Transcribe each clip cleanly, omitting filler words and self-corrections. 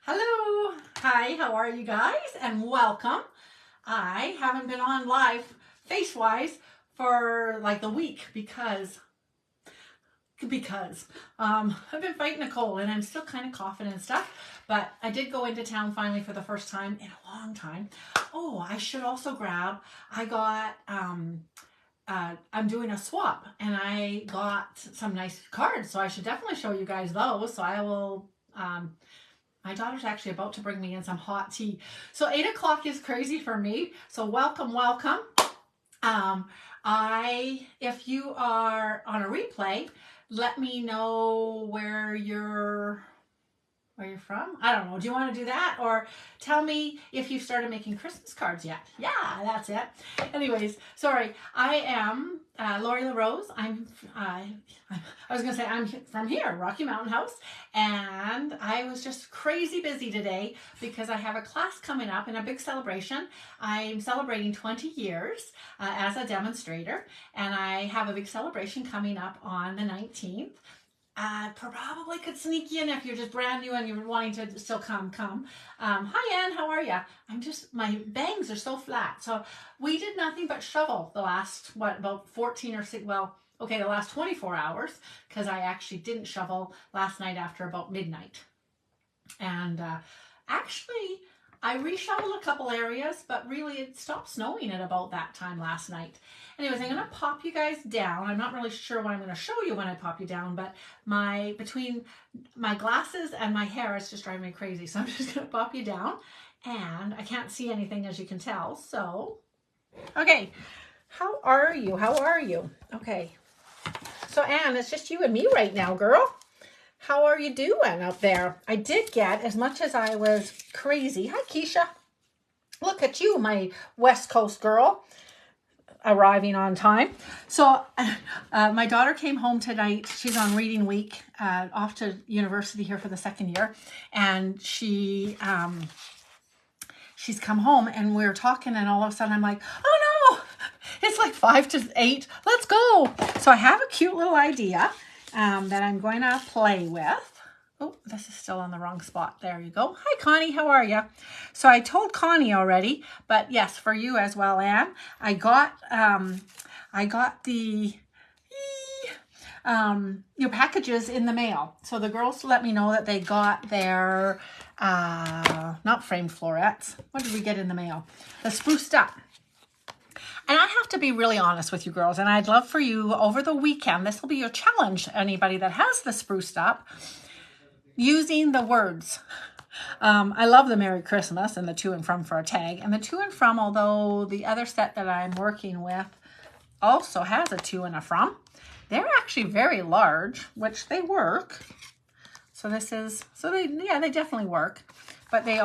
Hello. Hi, how are you guys? And welcome. I haven't been on live face-wise for like a week because I've been fighting a cold and I'm still kind of coughing and stuff, but I did go into town finally for the first time in a long time. Oh, I should also grab, I got I'm doing a swap and I got some nice cards, so I should definitely show you guys those. So I will my daughter's actually about to bring me in some hot tea. So 8 o'clock is crazy for me. So welcome, welcome. If you are on a replay, let me know where you're from. I don't know. Do you want to do that? Or tell me if you've started making Christmas cards yet. Yeah, that's it. Anyways, sorry. I am Lori LaRose. I was going to say I'm from here, Rocky Mountain House. And I was just crazy busy today because I have a class coming up and a big celebration. I'm celebrating 20 years as a demonstrator. And I have a big celebration coming up on the 19th. Probably could sneak you in if you're just brand new and you're wanting to still come. Hi Ann, how are you? My bangs are so flat. So we did nothing but shovel the last, about 14 or 6, the last 24 hours, because I actually didn't shovel last night after about midnight. And actually, I reshoveled a couple areas, but really it stopped snowing at about that time last night. Anyways, I'm going to pop you guys down. I'm not really sure what I'm going to show you when I pop you down, but between my glasses and my hair, it's just driving me crazy. So I'm just going to pop you down, and I can't see anything, as you can tell. So, okay, how are you? How are you? Okay, so Anne, it's just you and me right now, girl. How are you doing up there? I did get, as much as I was crazy. Hi, Keisha. Look at you, my West Coast girl, arriving on time. So my daughter came home tonight. She's on reading week, off to university here for the second year. And she's come home and we were talking, and all of a sudden I'm like, oh no, it's like 5 to 8. Let's go. So I have a cute little idea that I'm going to play with. Oh, this is still on the wrong spot. There you go. Hi, Connie. How are you? So I told Connie already, but yes, for you as well, Anne. I got the your packages in the mail. So the girls let me know that they got their not framed florets. What did we get in the mail? The spruced up. And I have to be really honest with you girls, and I'd love for you over the weekend, this will be your challenge, anybody that has the spruced up, using the words. I love the Merry Christmas and the to and from for a tag. And the to and from, although the other set that I'm working with also has a to and a from, they're actually very large, which they work. So they definitely work. But this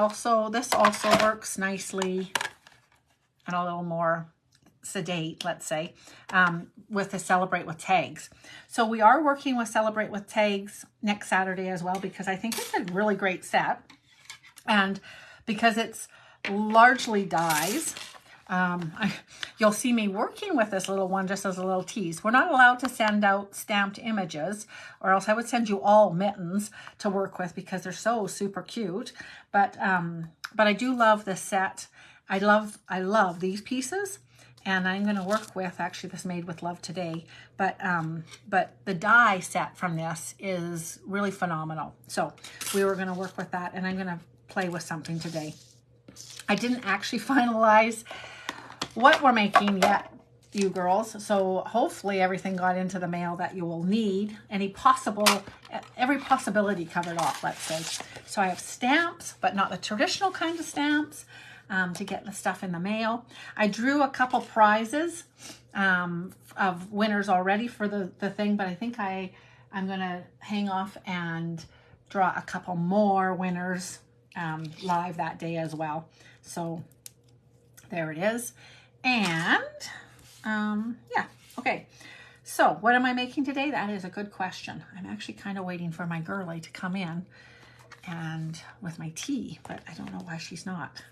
also works nicely and a little more sedate, let's say, with the Celebrate with Tags. So we are working with Celebrate with Tags next Saturday as well, because I think it's a really great set. And because it's largely dies, you'll see me working with this little one just as a little tease. We're not allowed to send out stamped images, or else I would send you all mittens to work with because they're so super cute. But I do love this set. I love these pieces. And I'm going to work with, actually this made with love today, but the die set from this is really phenomenal. So we were going to work with that, and I'm going to play with something today. I didn't actually finalize what we're making yet, you girls. So hopefully everything got into the mail that you will need. Every possibility covered off, let's say. So I have stamps, but not the traditional kind of stamps. To get the stuff in the mail. I drew a couple prizes of winners already for the thing, but I think I'm going to hang off and draw a couple more winners live that day as well. So there it is. And yeah, okay. So what am I making today? That is a good question. I'm actually kind of waiting for my girlie to come in and with my tea, but I don't know why she's not.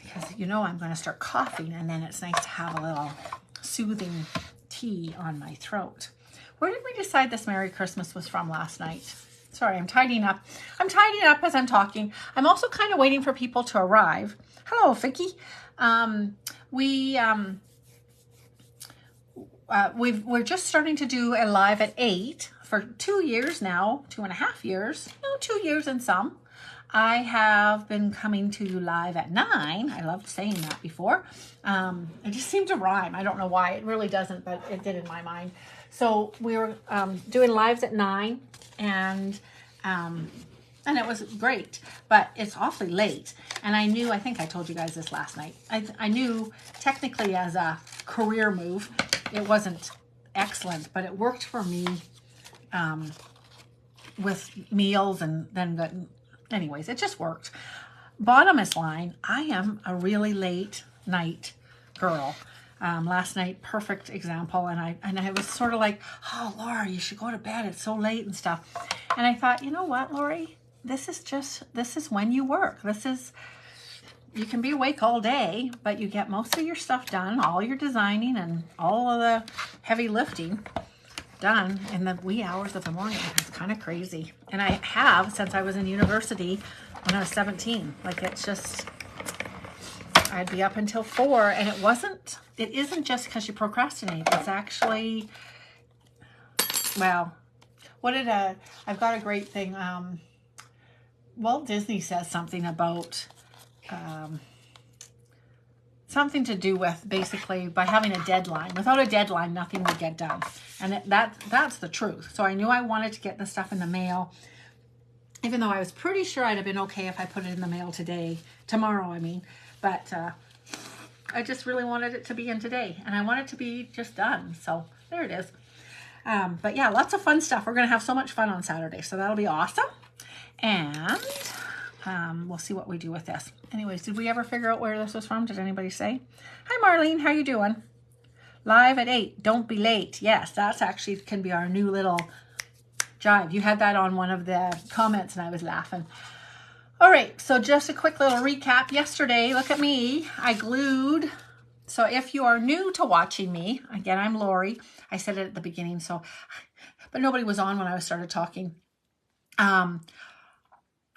Because I'm going to start coughing, and then it's nice to have a little soothing tea on my throat. Where did we decide this Merry Christmas was from last night? Sorry, I'm tidying up. I'm tidying up as I'm talking. I'm also kind of waiting for people to arrive. Hello, Vicky. We're just starting to do a live at 8 for 2 years now, 2.5 years, no, 2 years and some. I have been coming to you live at 9. I loved saying that before. It just seemed to rhyme. I don't know why. It really doesn't, but it did in my mind. So we were doing lives at 9, and it was great, but it's awfully late. And I knew, I think I told you guys this last night, I knew technically as a career move, it wasn't excellent, but it worked for me with meals and then anyways, it just worked. Bottomless line, I am a really late night girl. Last night, perfect example, and I was sort of like, oh, Laura, you should go to bed. It's so late and stuff. And I thought, you know what, Lori? This is when you work. You can be awake all day, but you get most of your stuff done, all your designing and all of the heavy lifting done in the wee hours of the morning. It's kind of crazy. And I have since I was in university when I was 17. Like, it's just, I'd be up until 4, and it isn't just because you procrastinate. It's actually, well, I've got a great thing. Walt Disney says something about something to do with basically by having a deadline. Without a deadline, nothing would get done. And that's the truth. So I knew I wanted to get the stuff in the mail, even though I was pretty sure I'd have been okay if I put it in the mail tomorrow, I mean. But I just really wanted it to be in today, and I want it to be just done. So there it is. But yeah, lots of fun stuff. We're going to have so much fun on Saturday, so that'll be awesome. And we'll see what we do with this. Anyways, did we ever figure out where this was from? Did anybody say? Hi, Marlene. How you doing? Live at 8. Don't be late. Yes, that's actually can be our new little jive. You had that on one of the comments, and I was laughing. All right, so just a quick little recap. Yesterday, look at me. I glued. So if you are new to watching me, again, I'm Lori. I said it at the beginning, but nobody was on when I started talking.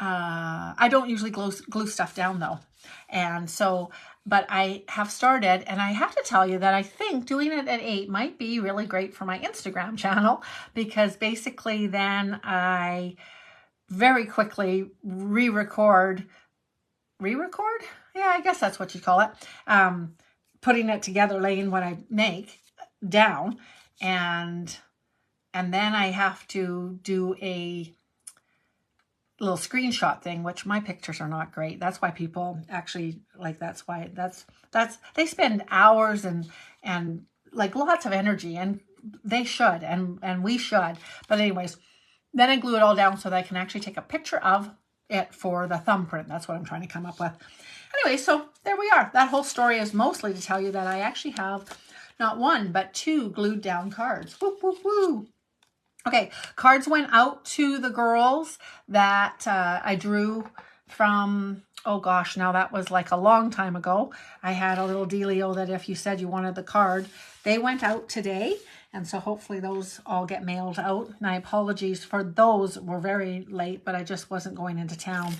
I don't usually glue stuff down though. And so, but I have started, and I have to tell you that I think doing it at 8 might be really great for my Instagram channel, because basically then I very quickly re-record? Yeah, I guess that's what you call it. Putting it together, laying what I make down, and then I have to do a little screenshot thing, which my pictures are not great. That's why people actually they spend hours and like lots of energy, and they should, and we should. But anyways, then I glue it all down so that I can actually take a picture of it for the thumbprint. That's what I'm trying to come up with. Anyway, so there we are. That whole story is mostly to tell you that I actually have not 1, but 2 glued down cards. Woo, woo, woo. Okay, cards went out to the girls that I drew from, oh gosh, now that was like a long time ago. I had a little dealio that if you said you wanted the card, they went out today. And so hopefully those all get mailed out. And I apologies for those were very late, but I just wasn't going into town.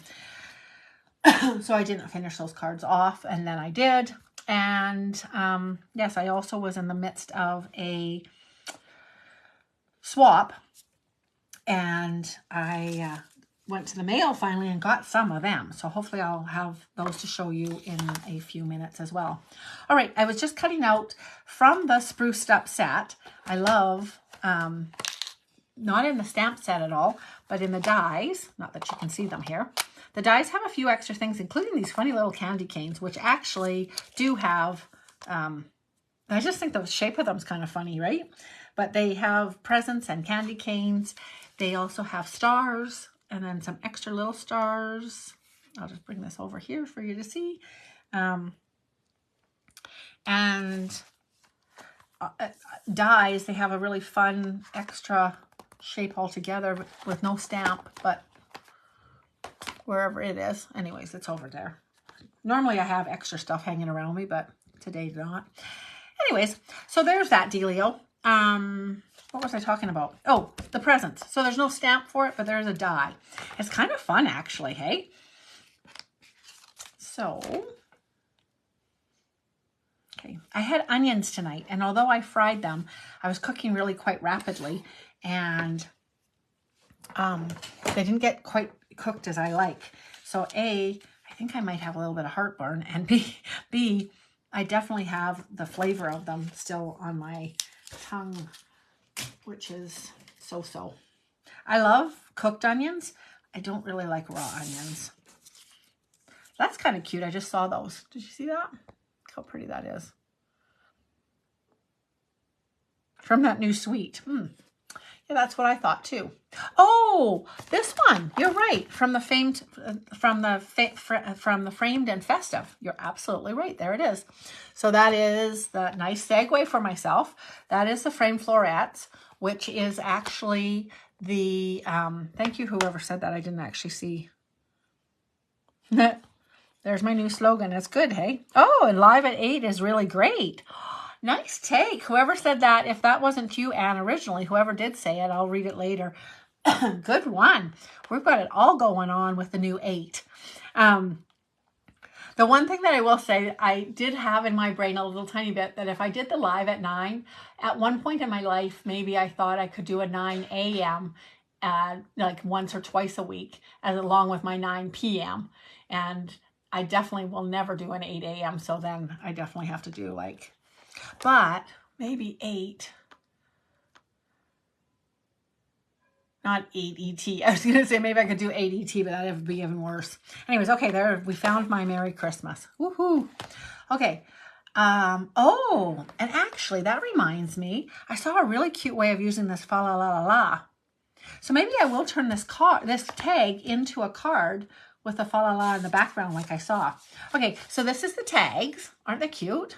So I didn't finish those cards off, and then I did. And yes, I also was in the midst of a swap, and I went to the mail finally and got some of them. So hopefully I'll have those to show you in a few minutes as well. All right, I was just cutting out from the spruced up set. I love, not in the stamp set at all, but in the dies, not that you can see them here. The dies have a few extra things, including these funny little candy canes, which actually do have, I just think the shape of them is kind of funny, right? But they have presents and candy canes. They also have stars, and then some extra little stars. I'll just bring this over here for you to see. Dies, they have a really fun extra shape altogether with no stamp, but wherever it is. Anyways, it's over there. Normally I have extra stuff hanging around me, but today not. Anyways, so there's that dealio. what was I talking about? Oh, the presents. So there's no stamp for it, but there's a die. It's kind of fun, actually, hey? So, okay, I had onions tonight, and although I fried them, I was cooking really quite rapidly, and they didn't get quite cooked as I like. So A, I think I might have a little bit of heartburn, and B, I definitely have the flavor of them still on my tongue, which is so-so. I love cooked onions. I don't really like raw onions. That's kind of cute. I just saw those. Did you see that? Look how pretty that is. From that new sweet. Yeah, that's what I thought too. Oh, this one. You're right. From the framed and festive. You're absolutely right. There it is. So that is the nice segue for myself. That is the framed florets, which is actually the thank you whoever said that. I didn't actually see. There's my new slogan. It's good, hey? Oh, and live at 8 is really great. Nice take. Whoever said that, if that wasn't you, Anne, originally, whoever did say it, I'll read it later. Good one. We've got it all going on with the new 8. The one thing that I will say, I did have in my brain a little tiny bit that if I did the live at 9, at one point in my life, maybe I thought I could do a 9 a.m. Like once or twice a week, as along with my 9 p.m. And I definitely will never do an 8 a.m. So then I definitely have to do like, but maybe 8. Not 8 ET. I was going to say maybe I could do 8 ET, but that would be even worse. Anyways, okay, there we found my Merry Christmas. Woohoo. Okay. Oh, and actually that reminds me, I saw a really cute way of using this fa la la la la. So maybe I will turn this tag into a card with a fa la la in the background like I saw. Okay, so this is the tags. Aren't they cute?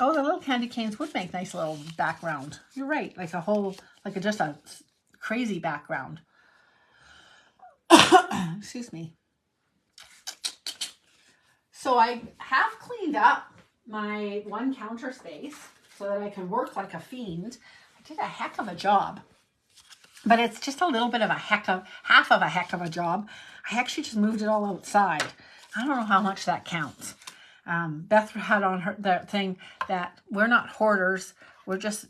Oh, the little candy canes would make nice little background. You're right, like a whole, like just a crazy background. Excuse me. So I have cleaned up my one counter space so that I can work like a fiend. I did a heck of a job, but it's just a little bit of half of a heck of a job. I actually just moved it all outside. I don't know how much that counts. Beth had on her the thing that we're not hoarders. We're just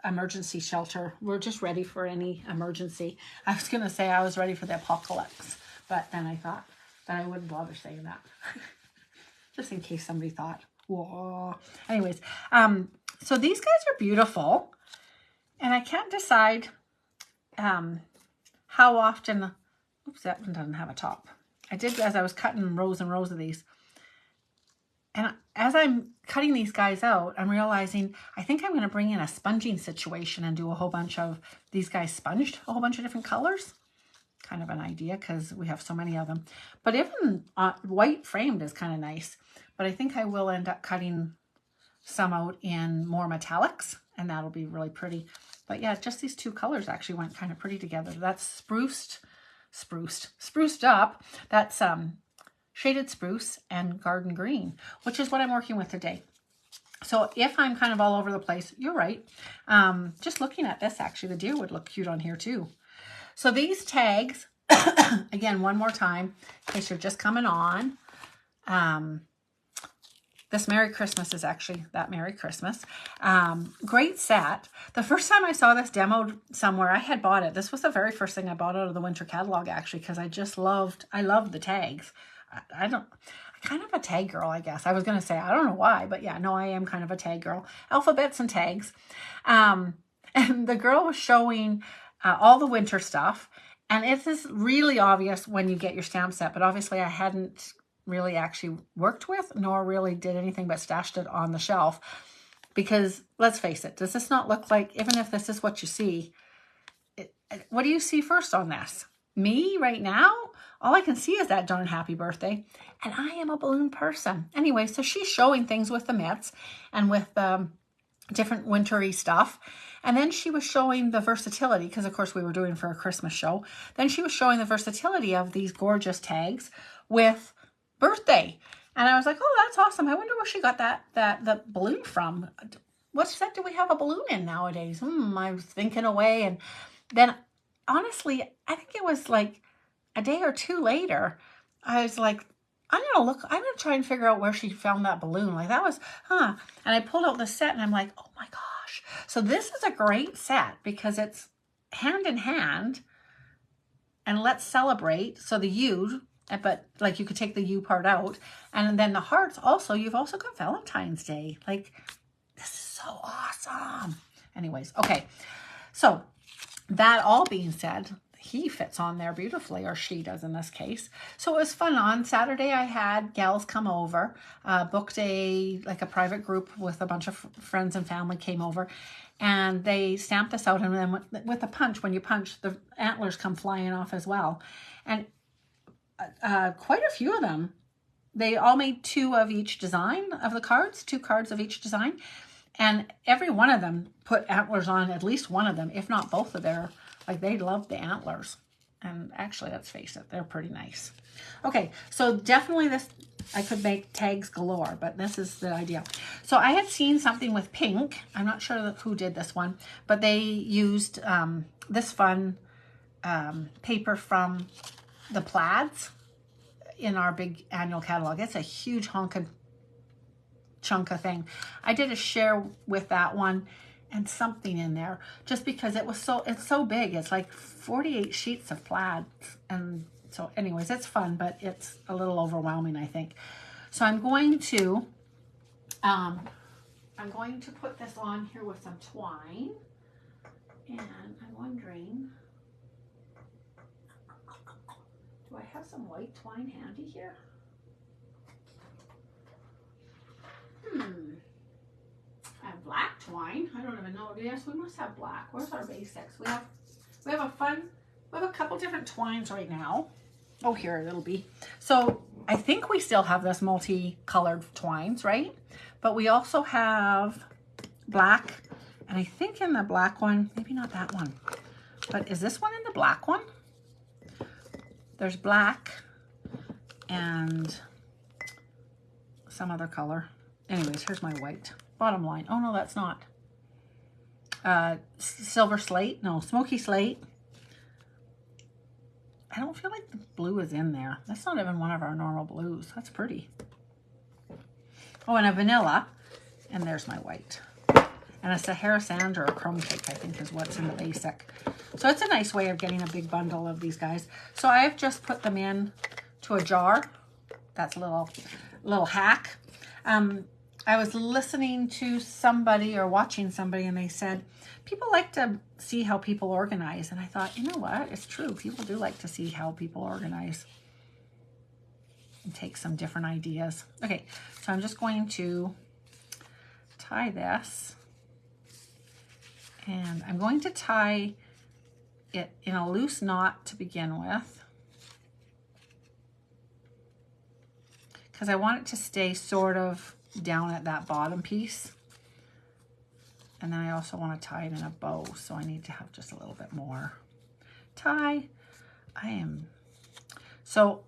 emergency shelter. We're just ready for any emergency. I was going to say I was ready for the apocalypse, but then I thought that I wouldn't bother saying that. Just in case somebody thought, whoa. Anyways, so these guys are beautiful. And I can't decide how often, oops, that one doesn't have a top. I did as I was cutting rows and rows of these. And as I'm cutting these guys out, I'm realizing I think I'm going to bring in a sponging situation and do a whole bunch of these guys sponged, a whole bunch of different colors. Kind of an idea because we have so many of them. But even white framed is kind of nice. But I think I will end up cutting some out in more metallics, and that'll be really pretty. But yeah, just these two colors actually went kind of pretty together. That's spruced up. That's shaded spruce and garden green, which is what I'm working with today. So if I'm kind of all over the place, you're right. Just looking at this, actually, the deer would look cute on here too. So these tags, again, one more time, in case you're just coming on. This Merry Christmas is actually that Merry Christmas. Great set. The first time I saw this demoed somewhere, I had bought it. This was the very first thing I bought out of the winter catalog, actually, because I loved the tags. I'm kind of a tag girl, I guess. I was going to say, I don't know why, but yeah, no, I am kind of a tag girl. Alphabets and tags. And the girl was showing all the winter stuff. And it is really obvious when you get your stamp set, but obviously I hadn't really actually worked with, nor really did anything but stashed it on the shelf. Because let's face it, does this not look like, even if this is what you see, what do you see first on this? Me right now? All I can see is that darn happy birthday. And I am a balloon person. Anyway, so she's showing things with the mitts and with different wintry stuff. And then she was showing the versatility, because of course we were doing for a Christmas show. Then she was showing the versatility of these gorgeous tags with birthday. And I was like, oh, that's awesome. I wonder where she got the balloon from. What set do we have a balloon in nowadays? I was thinking away. And then, honestly, I think it was like a day or two later, I was like, I'm going to try and figure out where she found that balloon. Like, that was, And I pulled out the set and I'm like, oh my gosh. So this is a great set because it's hand in hand. And let's celebrate. So the U, but like you could take the U part out. And then the hearts also, you've also got Valentine's Day. Like, this is so awesome. Anyways, okay. So that all being said, he fits on there beautifully, or she does in this case. So it was fun. On Saturday, I had gals come over, booked a private group with a bunch of friends and family came over, and they stamped this out. And then with the punch, when you punch, the antlers come flying off as well. And quite a few of them, they all made 2 of each design of the cards, 2 cards of each design. And every one of them put antlers on, at least one of them, if not both of their, like, they love the antlers. And actually, let's face it, they're pretty nice. Okay, so definitely this, I could make tags galore, but this is the idea. So I had seen something with pink. I'm not sure who did this one, but they used this fun paper from the Plaids in our big annual catalog. It's a huge honking chunk of thing. I did a share with that one and something in there just because it's so big. It's like 48 sheets of plaid. And so anyways, it's fun, but it's a little overwhelming, I think. So I'm going to put this on here with some twine, and I'm wondering, do I have some white twine handy here? I have black twine. I don't even know. Yes, we must have black. Where's our basics? We have a couple different twines right now. Oh, here it'll be. So I think we still have this multicolored twines, right? But we also have black, and I think in the black one, maybe not that one, but is this one in the black one? There's black and some other color. Anyways, here's my white. Bottom line. Oh, no, that's not. Silver slate. No, smoky slate. I don't feel like the blue is in there. That's not even one of our normal blues. That's pretty. Oh, and a vanilla. And there's my white. And a Sahara sand or a chrome cake, I think, is what's in the basic. So it's a nice way of getting a big bundle of these guys. So I've just put them in to a jar. That's a little hack. I was listening to somebody or watching somebody, and they said, people like to see how people organize. And I thought, you know what? It's true. People do like to see how people organize and take some different ideas. Okay, so I'm just going to tie this. And I'm going to tie it in a loose knot to begin with, because I want it to stay sort of down at that bottom piece. And then I also want to tie it in a bow, so I need to have just a little bit more tie. So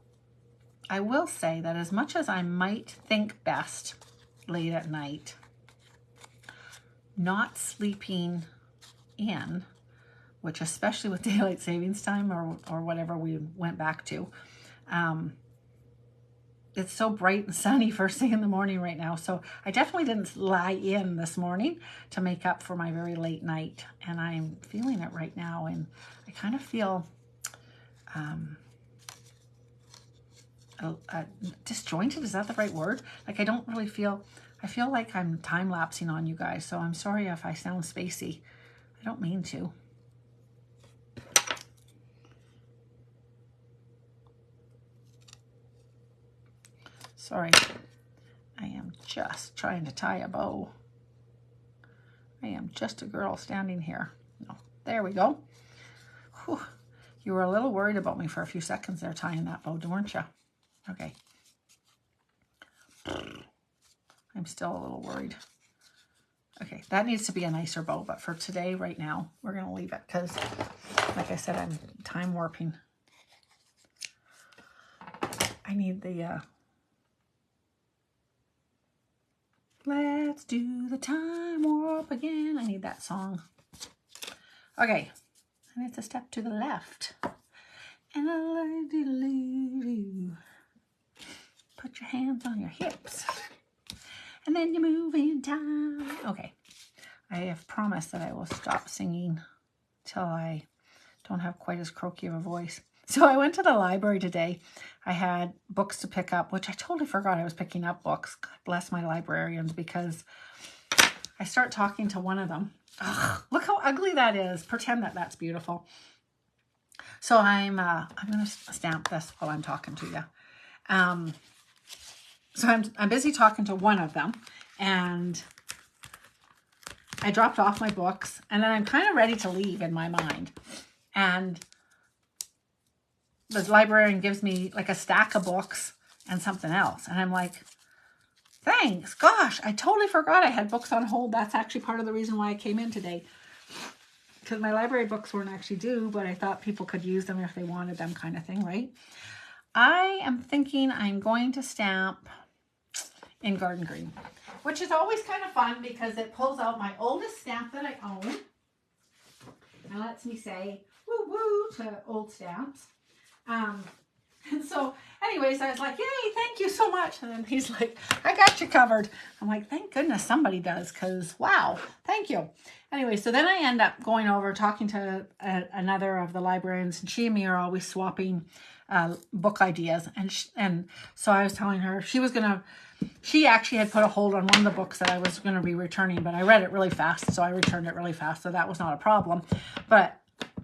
I will say that as much as I might think best late at night, not sleeping in, which especially with daylight savings time or whatever we went back to, it's so bright and sunny first thing in the morning right now. So I definitely didn't lie in this morning to make up for my very late night. And I'm feeling it right now. And I kind of feel disjointed. Is that the right word? Like I don't really feel, I feel like I'm time-lapsing on you guys. So I'm sorry if I sound spacey. I don't mean to. Sorry, I am just trying to tie a bow. I am just a girl standing here. No, there we go. Whew. You were a little worried about me for a few seconds there tying that bow, weren't you? Okay. I'm still a little worried. Okay, that needs to be a nicer bow, but for today, right now, we're going to leave it because, like I said, I'm time warping. I need the Let's do the time warp again. I need that song. Okay. And it's a step to the left. And put your hands on your hips. And then you move in time. Okay. I have promised that I will stop singing till I don't have quite as croaky of a voice. So I went to the library today. I had books to pick up, which I totally forgot I was picking up books. God bless my librarians, because I start talking to one of them. Ugh, look how ugly that is. Pretend that that's beautiful. So I'm going to stamp this while I'm talking to you. So I'm busy talking to one of them, and I dropped off my books, and then I'm kind of ready to leave in my mind. And the librarian gives me like a stack of books and something else. And I'm like, thanks. Gosh, I totally forgot I had books on hold. That's actually part of the reason why I came in today. Because my library books weren't actually due, but I thought people could use them if they wanted them, kind of thing, right? I am thinking I'm going to stamp in Garden Green, which is always kind of fun because it pulls out my oldest stamp that I own and lets me say woo woo to old stamps. And so anyways, I was like, yay, thank you so much. And then he's like, I got you covered. I'm like, thank goodness somebody does, because wow, thank you. Anyway, so then I end up going over talking to another of the librarians, and she and me are always swapping book ideas. And so I was telling her she actually had put a hold on one of the books that I was going to be returning, but I read it really fast, so I returned it really fast, so that was not a problem. But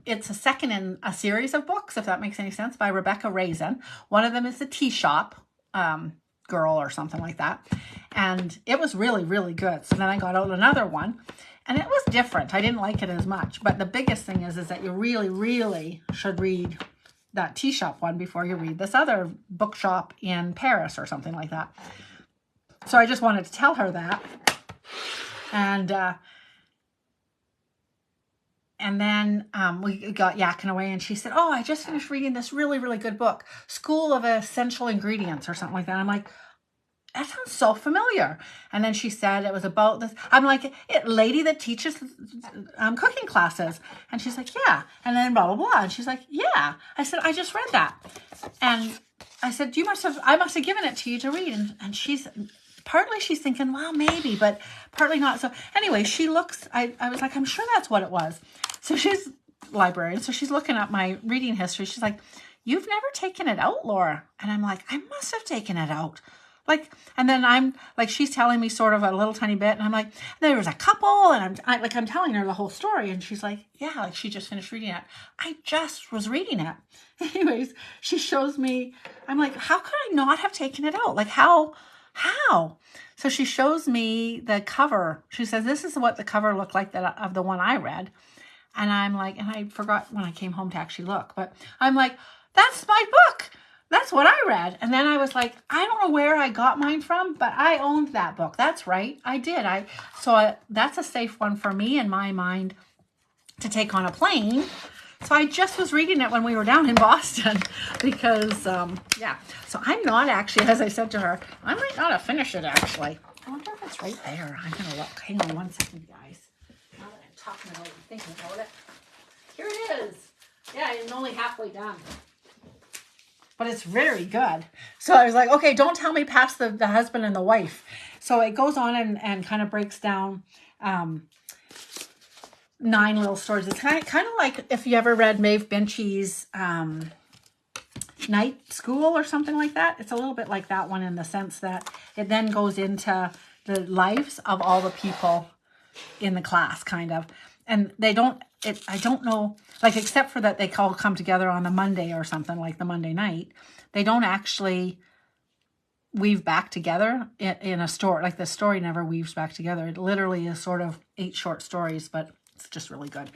it's a second in a series of books, if that makes any sense, by Rebecca Raisin. One of them is the Tea Shop Girl or something like that. And it was really, really good. So then I got out another one, and it was different. I didn't like it as much. But the biggest thing is that you really, really should read that Tea Shop one before you read this other bookshop in Paris or something like that. So I just wanted to tell her that. And then we got yakking away, and she said, oh, I just finished reading this really, really good book, School of Essential Ingredients or something like that. I'm like, that sounds so familiar. And then she said it was about this. I'm like, lady that teaches cooking classes. And she's like, yeah. And then blah, blah, blah. And she's like, yeah. I said, I just read that. And I said, I must have given it to you to read. And she's thinking, well, maybe, but partly not. So anyway, she looks, I was like, I'm sure that's what it was. So she's librarian. So she's looking at my reading history. She's like, you've never taken it out, Laura. And I'm like, I must have taken it out. Like, and then I'm like, she's telling me sort of a little tiny bit. And I'm like, there was a couple. And I'm telling her the whole story. And she's like, yeah, like she just finished reading it. I just was reading it. Anyways, she shows me, I'm like, how could I not have taken it out? Like how? So she shows me the cover. She says, this is what the cover looked like of the one I read. And I'm like, and I forgot when I came home to actually look, but I'm like, that's my book. That's what I read. And then I was like, I don't know where I got mine from, but I owned that book. That's right. I did. That's a safe one for me in my mind to take on a plane. So I just was reading it when we were down in Boston because, yeah. So I'm not actually, as I said to her, I might not have finished it actually. I wonder if it's right there. I'm going to look. Hang on one second, guys. Now that I'm talking about it and thinking about it. Here it is. Yeah, I'm only halfway done. But it's very good. So I was like, okay, don't tell me past the husband and the wife. So it goes on and kind of breaks down 9 little stories. It's kind of like if you ever read Maeve Binchy's Night School or something like that. It's a little bit like that one in the sense that it then goes into the lives of all the people in the class, kind of. And they don't, I don't know, like except for that they all come together on the Monday or something, like the Monday night. They don't actually weave back together in a story. Like the story never weaves back together. It literally is sort of 8 short stories, but it's just really good.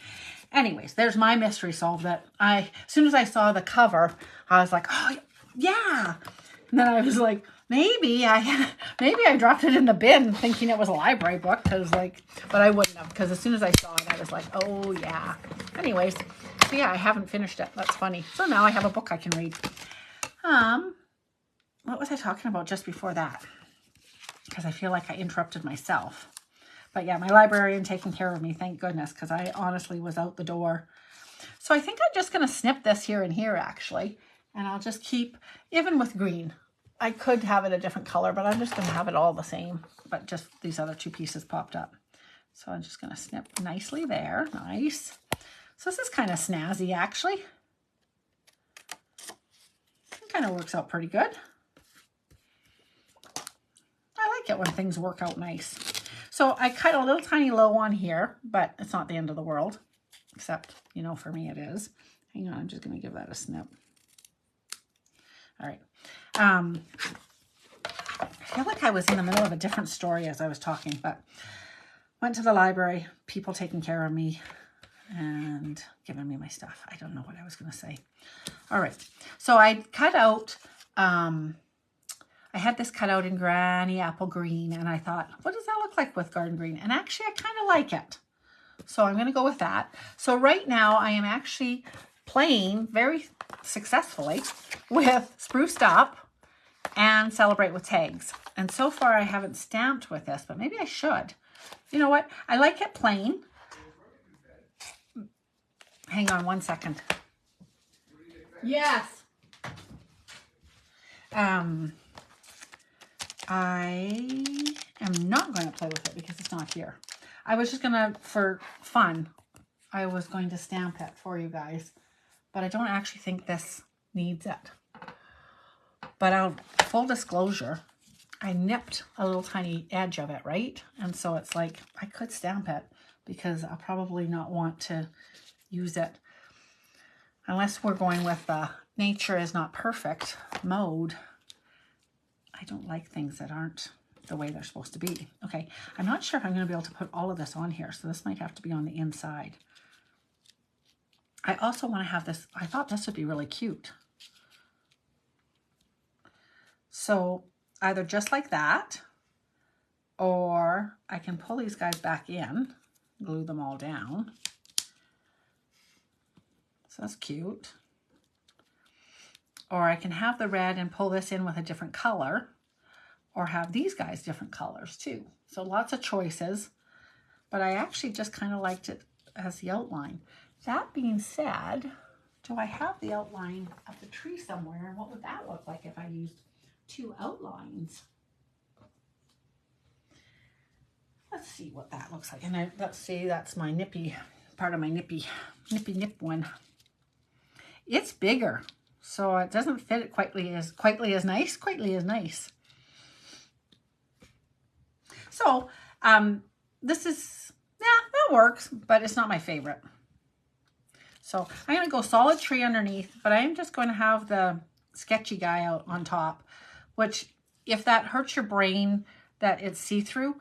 Anyways, there's my mystery solved. That as soon as I saw the cover, I was like, oh yeah. And then I was like, maybe I dropped it in the bin thinking it was a library book, but I wouldn't have, because as soon as I saw it, I was like, oh yeah. Anyways, so yeah, I haven't finished it. That's funny. So now I have a book I can read. What was I talking about just before that? because I feel like I interrupted myself. But yeah, my librarian taking care of me, thank goodness, because I honestly was out the door. So I think I'm just going to snip this here and here, actually. And I'll just keep, even with green. I could have it a different color, but I'm just going to have it all the same. But just these other two pieces popped up. So I'm just going to snip nicely there. Nice. So this is kind of snazzy, actually. It kind of works out pretty good. I like it when things work out nice. So I cut a little tiny low on here, but it's not the end of the world. Except, you know, for me it is. Hang on, I'm just going to give that a snip. All right. I feel like I was in the middle of a different story as I was talking, but went to the library, people taking care of me and giving me my stuff. I don't know what I was going to say. All right. So I cut out, I had this cut out in Granny Apple Green, and I thought, what does that look like with garden green? And actually, I kind of like it. So I'm going to go with that. So right now, I am actually playing very successfully with Spruced Up and Celebrate with Tags. And so far, I haven't stamped with this, but maybe I should. You know what? I like it plain. Hang on one second. Yes. I am not going to play with it because it's not here. I was just going to, for fun, I was going to stamp it for you guys. But I don't actually think this needs it. But full disclosure, I nipped a little tiny edge of it, right? And so it's like, I could stamp it because I'll probably not want to use it. Unless we're going with the nature is not perfect mode. I don't like things that aren't the way they're supposed to be. Okay, I'm not sure if I'm going to be able to put all of this on here, so this might have to be on the inside. I also want to have this, I thought this would be really cute. So either just like that, or I can pull these guys back in, glue them all down. So that's cute. Or I can have the red and pull this in with a different color, or have these guys different colors too. So lots of choices, but I actually just kind of liked it as the outline. That being said, do I have the outline of the tree somewhere? And what would that look like if I used two outlines? Let's see what that looks like. And let's see, that's my nippy, part of my nippy nip one. It's bigger. So it doesn't fit it quite as nice. So this is, yeah, that works, but it's not my favorite. So I'm going to go solid tree underneath, but I am just going to have the sketchy guy out on top, which if that hurts your brain that it's see-through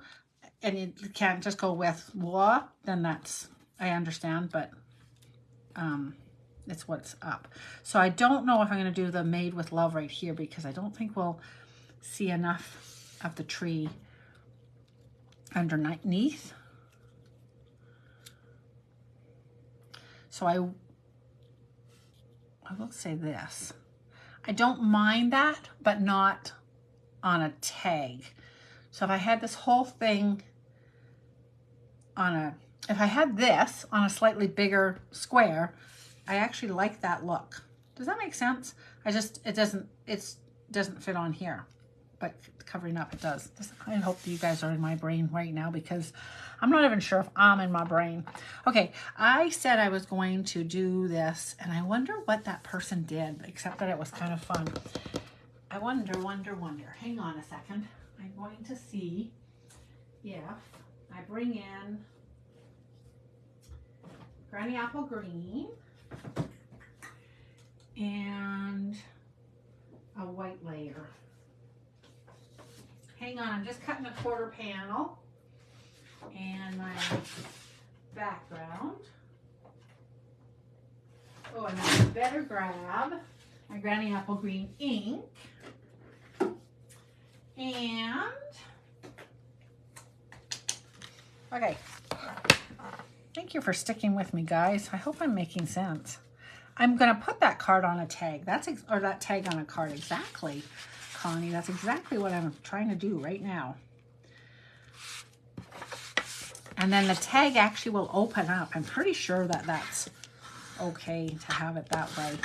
and you can't just go with voila, then that's, I understand, but it's what's up. So I don't know if I'm going to do the Made with Love right here because I don't think we'll see enough of the tree underneath. So I will say this. I don't mind that, but not on a tag. So if I had this whole thing on a, if I had this on a slightly bigger square, I actually like that look. Does that make sense? It doesn't fit on here, but covering up it does. I hope you guys are in my brain right now because I'm not even sure if I'm in my brain. Okay, I said I was going to do this and I wonder what that person did, except that it was kind of fun. I wonder. Hang on a second. I'm going to see if I bring in Granny Apple Green and a white layer. Hang on, I'm just cutting a quarter panel and my background. Oh, and I better grab my Granny Apple Green ink and okay. Thank you for sticking with me, guys. I hope I'm making sense. I'm going to put that card on a tag. Or that tag on a card. Exactly, Connie. That's exactly what I'm trying to do right now. And then the tag actually will open up. I'm pretty sure that that's okay to have it that way.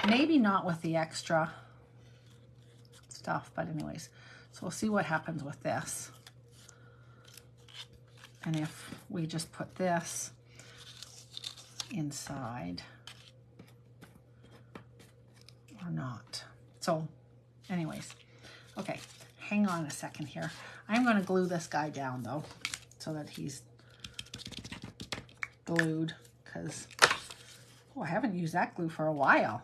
Maybe not with the extra stuff, but anyways. So we'll see what happens with this. And if we just put this inside or not. So anyways, okay, hang on a second here. I'm going to glue this guy down though, so that he's glued, because oh, I haven't used that glue for a while.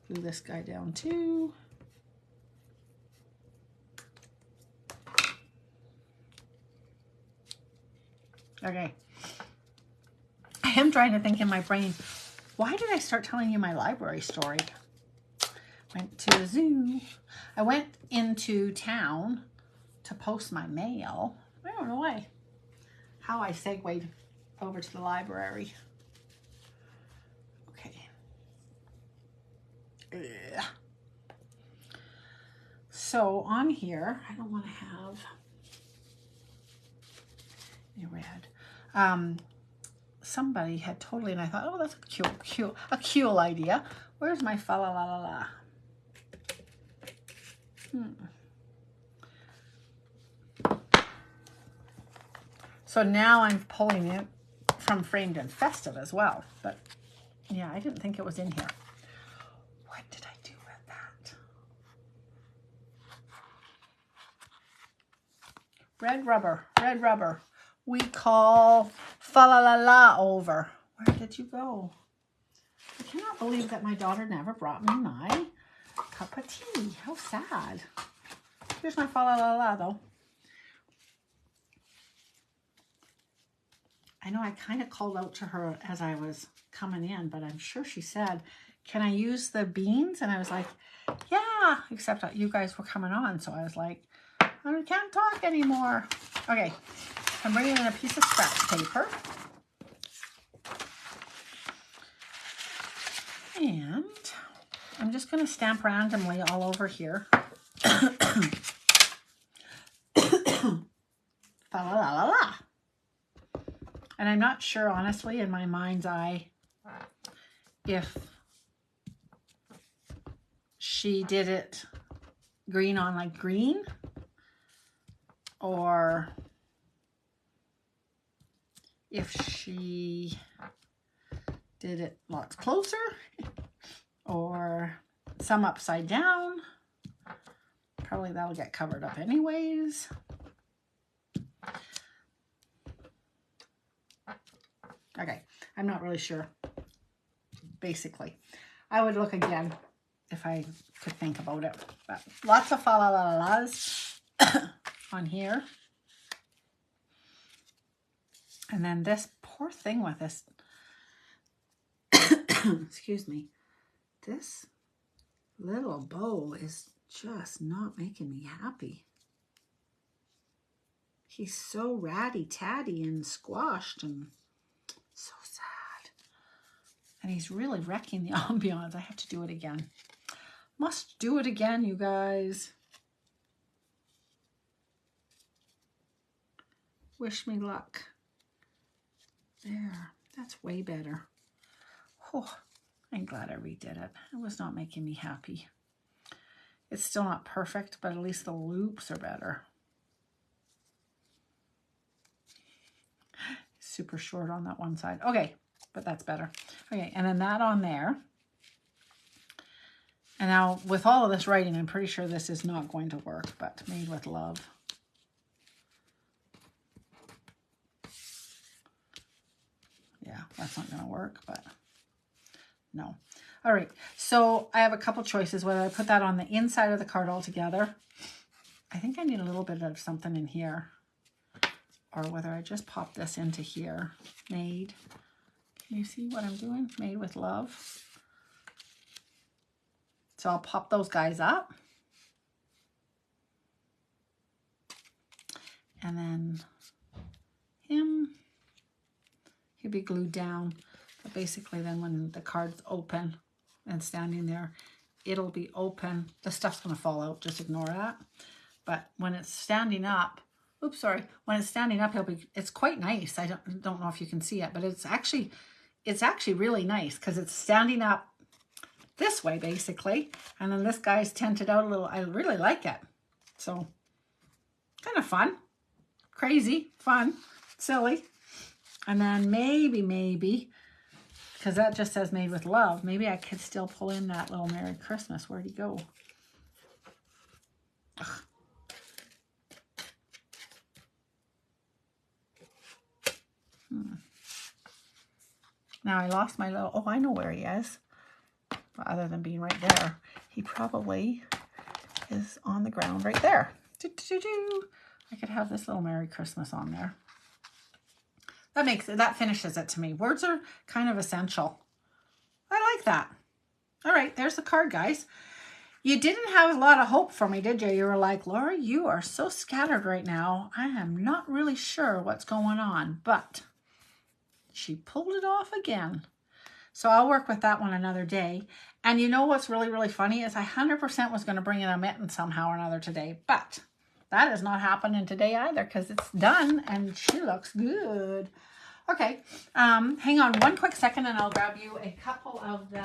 Glue this guy down too. Okay. I am trying to think in my brain, why did I start telling you my library story? Went to the zoo. I went into town to post my mail. I don't know why. How I segued over to the library. Okay. Ugh. So on here, I don't want to have any red. Somebody had totally, and I thought, oh, that's a cute idea. Where's my fa la la la la? So now I'm pulling it from Framed and Festive as well. But yeah, I didn't think it was in here. What did I do with that? Red rubber. We call fa la la la over. Where did you go? I cannot believe that my daughter never brought me my cup of tea. How sad. Here's my fa la la la though. I know I kind of called out to her as I was coming in, but I'm sure she said, can I use the beans? And I was like, yeah, except you guys were coming on. So I was like, I can't talk anymore. Okay, I'm bringing in a piece of scratch paper. And I'm just going to stamp randomly all over here. Fa la la la la. And I'm not sure, honestly, in my mind's eye, if she did it green on like green, or if she did it lots closer, or some upside down. Probably that'll get covered up anyways. Okay, I'm not really sure. Basically, I would look again if I could think about it. But lots of fa la la la's on here. And then this poor thing with this, excuse me, this little bow is just not making me happy. He's so ratty-tatty and squashed and so sad. And he's really wrecking the ambiance. I have to do it again. Must do it again, you guys. Wish me luck. There. That's way better. Oh, I'm glad I redid it. It was not making me happy. It's still not perfect, but at least the loops are better. Super short on that one side. Okay, but that's better. Okay, and then that on there. And now with all of this writing, I'm pretty sure this is not going to work, but made with love. Yeah, that's not going to work, but no. All right, so I have a couple choices, whether I put that on the inside of the card altogether. I think I need a little bit of something in here. Or whether I just pop this into here. Made. Can you see what I'm doing? Made with love. So I'll pop those guys up. And then him. He'll be glued down. But basically then when the card's open and standing there, it'll be open. The stuff's going to fall out. Just ignore that. But when it's standing up, oops, sorry. When it's standing up, it's quite nice. I don't know if you can see it, but it's actually really nice because it's standing up this way basically. And then this guy's tented out a little. I really like it. So kind of fun, crazy, fun, silly. And then maybe, because that just says made with love, maybe I could still pull in that little Merry Christmas. Where'd he go? Ugh. Now I lost my little, oh, I know where he is. Well, other than being right there. He probably is on the ground right there. I could have this little Merry Christmas on there. That finishes it to me. Words are kind of essential. I like that. All right, there's the card, guys. You didn't have a lot of hope for me, did you? You were like, Laura, you are so scattered right now. I am not really sure what's going on, but she pulled it off again. So I'll work with that one another day. And you know what's really, really funny is I 100% was going to bring in a mitten somehow or another today, but that is not happening today either because it's done and she looks good. Okay, hang on one quick second and I'll grab you a couple of the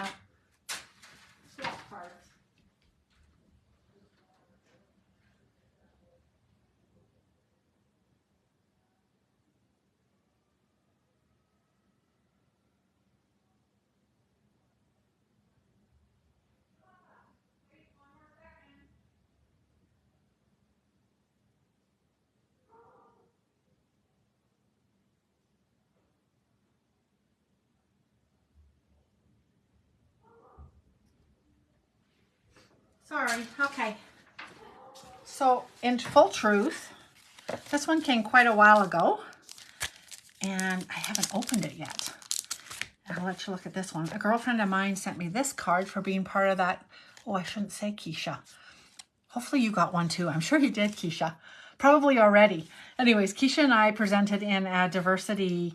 swap cards. Sorry, okay. So in full truth, this one came quite a while ago and I haven't opened it yet. I'll let you look at this one. A girlfriend of mine sent me this card for being part of that. Oh, I shouldn't say Keisha. Hopefully you got one too. I'm sure you did, Keisha. Probably already. Anyways, Keisha and I presented in a diversity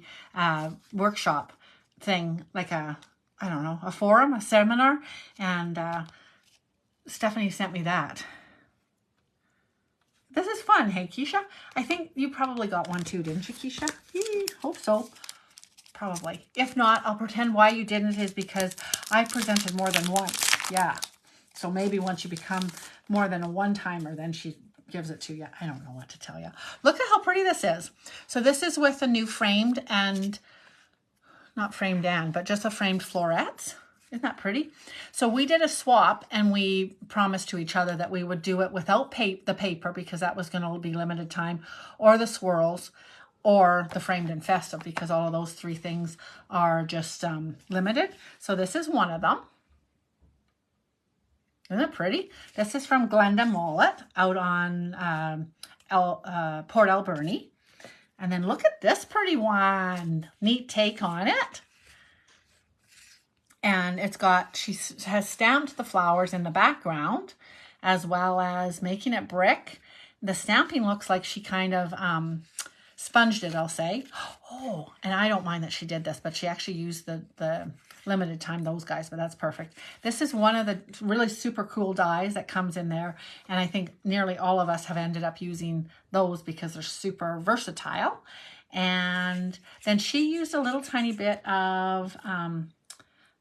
workshop thing, like I don't know, a forum, a seminar, and Stephanie sent me that. This is fun, hey, Keisha? I think you probably got one too, didn't you, Keisha? Hope so. Probably. If not, I'll pretend why you didn't is because I presented more than once. Yeah. So maybe once you become more than a one-timer, then she gives it to you. I don't know what to tell you. Look at how pretty this is. So this is with a new framed and, not framed and, but just a framed florets. Isn't that pretty? So we did a swap and we promised to each other that we would do it without the paper because that was going to be limited time, or the swirls, or the framed and festive because all of those three things are just limited. So this is one of them. Isn't it pretty? This is from Glenda Mollett out on Port Alberni. And then look at this pretty one. Neat take on it. And it's got, she has stamped the flowers in the background as well as making it brick. The stamping looks like she kind of sponged it, I'll say. Oh, and I don't mind that she did this, but she actually used the limited time, those guys, but that's perfect. This is one of the really super cool dies that comes in there. And I think nearly all of us have ended up using those because they're super versatile. And then she used a little tiny bit of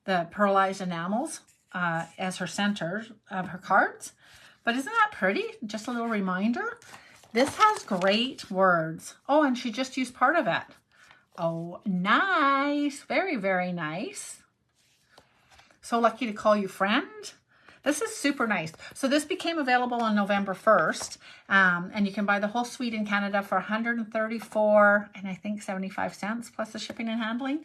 the pearlized enamels as her center of her cards. But isn't that pretty? Just a little reminder. This has great words. Oh, and she just used part of it. Oh, nice. Very, very nice. So lucky to call you friend. This is super nice. So this became available on November 1st. And you can buy the whole suite in Canada for $134 and I think 75 cents plus the shipping and handling.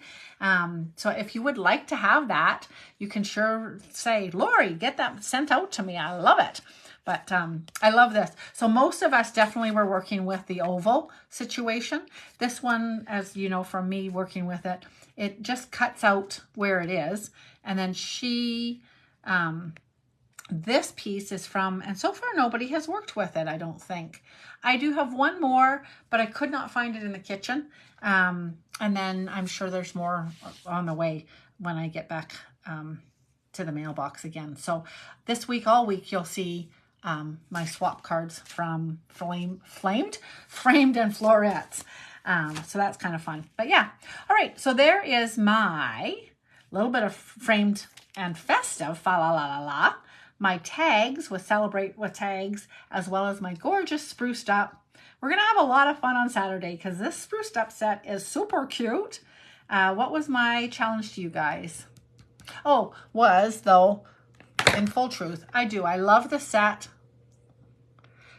So if you would like to have that, you can sure say, Lori, get that sent out to me. I love it. But I love this. So most of us definitely were working with the oval situation. This one, as you know from me working with it, it just cuts out where it is. And then she, this piece is from, and so far nobody has worked with it, I don't think. I do have one more, but I could not find it in the kitchen. And then I'm sure there's more on the way when I get back to the mailbox again. So this week, all week, you'll see my swap cards from Framed and Florets. So that's kind of fun. But yeah, all right. So there is my little bit of framed and festive, fa la la la la. My tags with Celebrate with Tags, as well as my gorgeous spruced up. We're going to have a lot of fun on Saturday because this spruced up set is super cute. What was my challenge to you guys? Oh, though, in full truth, I love the set.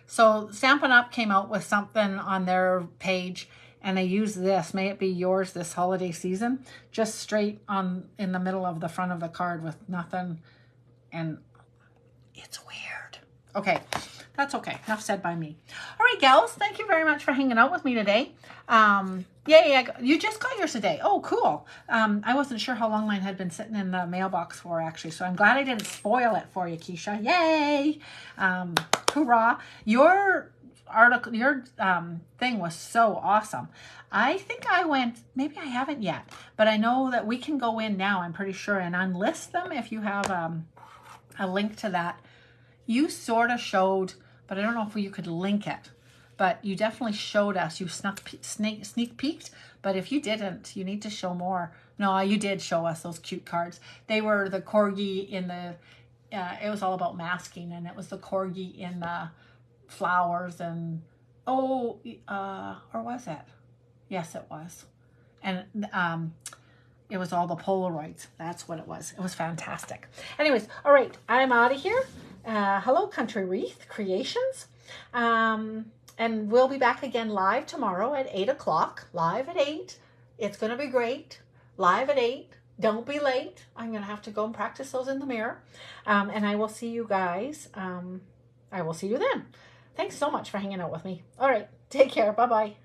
So Stampin' Up! Came out with something on their page, and they used this, may it be yours this holiday season, just straight on in the middle of the front of the card with nothing, and it's weird. Okay, that's okay. Enough said by me. All right, gals, thank you very much for hanging out with me today. Yay, you just got yours today. Oh, cool. I wasn't sure how long mine had been sitting in the mailbox for, actually, so I'm glad I didn't spoil it for you, Keisha. Yay! Hoorah. Your article, your thing was so awesome. I think I went, maybe I haven't yet, but I know that we can go in now, I'm pretty sure, and unlist them if you have a link to that. You sort of showed, but I don't know if you could link it. But you definitely showed us. You sneak peeked. But if you didn't, you need to show more. No, you did show us those cute cards. They were the corgi in the, it was all about masking. And it was the corgi in the flowers. And, or was it? Yes, it was. And it was all the Polaroids. That's what it was. It was fantastic. Anyways, all right. I'm out of here. Hello, Country Wreath Creations. And we'll be back again live tomorrow at 8 o'clock. Live at 8. It's going to be great. Live at 8. Don't be late. I'm going to have to go and practice those in the mirror. And I will see you guys. I will see you then. Thanks so much for hanging out with me. All right. Take care. Bye-bye.